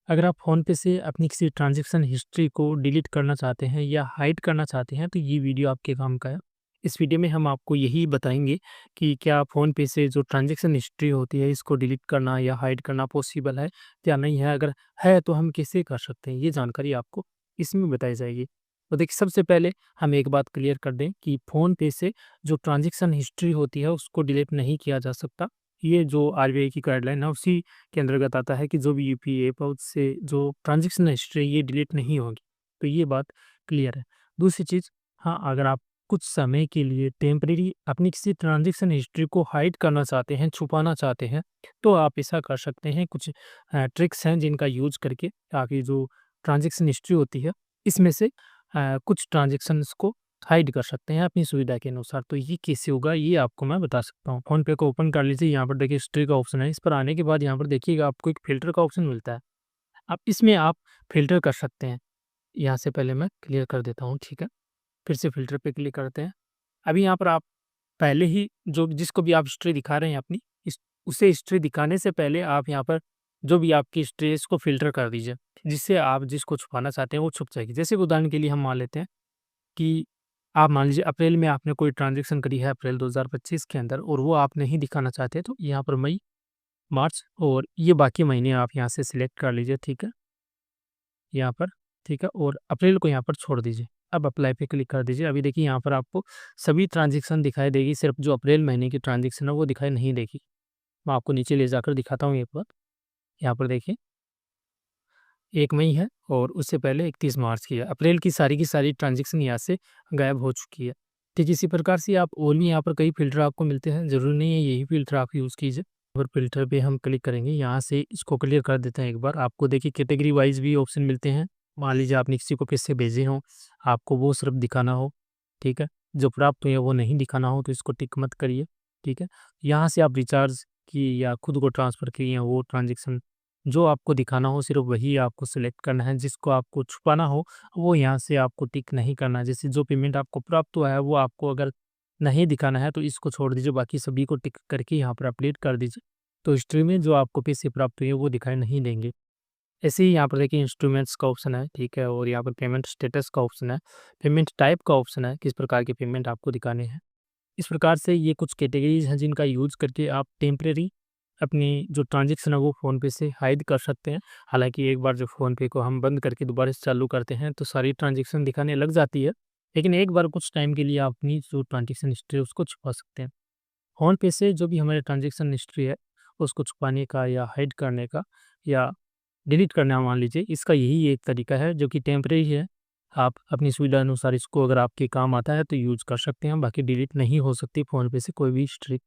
अगर आप फ़ोनपे से अपनी किसी ट्रांज़ैक्शन हिस्ट्री को डिलीट करना चाहते हैं या हाइड करना चाहते हैं, तो ये वीडियो आपके काम का है। इस वीडियो में हम आपको यही बताएँगे कि क्या फ़ोनपे से जो ट्रांज़ैक्शन हिस्ट्री होती है, इसको डिलीट करना या हाइड करना पॉसिबल है या नहीं है? अगर है, तो हम कैसे कर सकते हैं? ये जानकारी आपको इसमें बताई जाएगी। तो देखिए, सबसे पहले हम एक बात क्लियर कर दें कि फ़ोनपे से जो ट्रांज़ैक्शन हिस्ट्री होती है, उसको डिलीट नहीं किया जा सकता। ये जो आरबीआई की गाइडलाइन है, उसी के अंतर्गत आता है कि जो भी यूपीआई ऐप है उससे जो ट्रांज़ैक्शन हिस्ट्री है ये डिलीट नहीं होगी। तो ये बात क्लियर है। दूसरी चीज़, हाँ, अगर आप कुछ समय के लिए टेम्परेरी अपनी किसी ट्रांज़ैक्शन हिस्ट्री को हाइड करना चाहते हैं, छुपाना चाहते हैं, तो आप ऐसा कर सकते हैं। कुछ ट्रिक्स हैं जिनका यूज़ करके आप ये जो ट्रांज़ैक्शन हिस्ट्री होती है, इसमें से कुछ ट्रांज़ैक्शंस को हाइड कर सकते हैं अपनी सुविधा के अनुसार। तो ये कैसे होगा, ये आपको मैं बता सकता हूँ। फ़ोनपे को ओपन कर लीजिए, यहाँ पर देखिए हिस्ट्री का ऑप्शन है। इस पर आने के बाद यहाँ पर देखिएगा आपको एक फ़िल्टर का ऑप्शन मिलता है। अब इसमें आप फ़िल्टर कर सकते हैं। यहाँ से पहले मैं क्लियर कर देता हूँ, ठीक है? फिर से फ़िल्टर पे क्लिक करते हैं। अभी यहाँ पर आप पहले ही जो जिसको भी आप हिस्ट्री दिखा रहे हैं अपनी, इस उसे हिस्ट्री दिखाने से पहले आप यहाँ पर जो भी आपकी हिस्ट्री है इसको फ़िल्टर कर दीजिए, जिससे आप जिसको छुपाना चाहते हैं वो छुप जाएगी। जैसे कि उदाहरण के लिए हम मान लेते हैं कि आप मान लीजिए अप्रैल में आपने कोई ट्रांज़ैक्शन करी है अप्रैल 2025 के अंदर और वो आप नहीं दिखाना चाहते, तो यहाँ पर मई, मार्च और ये बाकी महीने आप यहाँ से सिलेक्ट कर लीजिए, ठीक है? यहाँ पर, ठीक है? और अप्रैल को यहाँ पर छोड़ दीजिए। अब अप्लाई पे क्लिक कर दीजिए। अभी देखिए यहाँ पर आपको सभी ट्रांज़ैक्शन दिखाई देगी, सिर्फ़ जो अप्रैल महीने की ट्रांज़ैक्शन है वो दिखाई नहीं देगी। मैं आपको नीचे ले जाकर दिखाता हूँ एक बार। यहाँ पर देखिए 1 मई है और उससे पहले 31 मार्च की है। अप्रैल की सारी ट्रांज़ैक्शन यहाँ से गायब हो चुकी है। ठीक इसी प्रकार से आप और भी यहाँ पर कई फ़िल्टर आपको मिलते हैं, ज़रूरी नहीं है यही फ़िल्टर आप यूज़ कीजिए। और फ़िल्टर पे हम क्लिक करेंगे, यहाँ से इसको क्लियर कर देते हैं एक बार। आपको देखिए कैटेगरी वाइज़ भी ऑप्शन मिलते हैं। मान लीजिए आपने किसी को पैसे भेजे हों, आपको वो सिर्फ़ दिखाना हो, ठीक है? जो प्राप्त हुए हैं वो नहीं दिखाना हो तो इसको टिक मत करिए, ठीक है? यहाँ से आप रिचार्ज की या खुद को ट्रांसफ़र किए हैं वो ट्रांज़ैक्शन जो आपको दिखाना हो सिर्फ़ वही आपको सेलेक्ट करना है, जिसको आपको छुपाना हो वो यहाँ से आपको टिक नहीं करना है। जैसे जो पेमेंट आपको प्राप्त हुआ है वो आपको अगर नहीं दिखाना है तो इसको छोड़ दीजिए, बाकी सभी को टिक करके यहाँ पर अपडेट कर दीजिए। तो हिस्ट्री में जो आपको पैसे प्राप्त हुए हैं वो दिखाई नहीं देंगे। ऐसे ही यहाँ पर देखिए इंस्ट्रूमेंट्स का ऑप्शन है, ठीक है? और यहाँ पर पेमेंट स्टेटस का ऑप्शन है, पेमेंट टाइप का ऑप्शन है, किस प्रकार के पेमेंट आपको दिखाने हैं। इस प्रकार से ये कुछ कैटेगरीज़ हैं जिनका यूज़ करके आप टेम्परेरी अपनी जो ट्रांज़ैक्शन है वो फ़ोनपे से हाइड कर सकते हैं। हालाँकि एक बार जब फ़ोनपे को हम बंद करके दोबारा से चालू करते हैं तो सारी ट्रांज़ैक्शन दिखाने लग जाती है। लेकिन एक बार कुछ टाइम के लिए आप अपनी जो ट्रांज़ैक्शन हिस्ट्री है उसको छुपा सकते हैं। फ़ोनपे से जो भी हमारी ट्रांज़ैक्शन हिस्ट्री है उसको छुपाने का या हाइड करने का या डिलीट करना मान लीजिए, इसका यही एक तरीका है जो कि टेम्परेरी है। आप अपनी सुविधा अनुसार इसको अगर आपके काम आता है तो यूज़ कर सकते हैं, बाकी डिलीट नहीं हो सकती फ़ोनपे से कोई भी हिस्ट्री।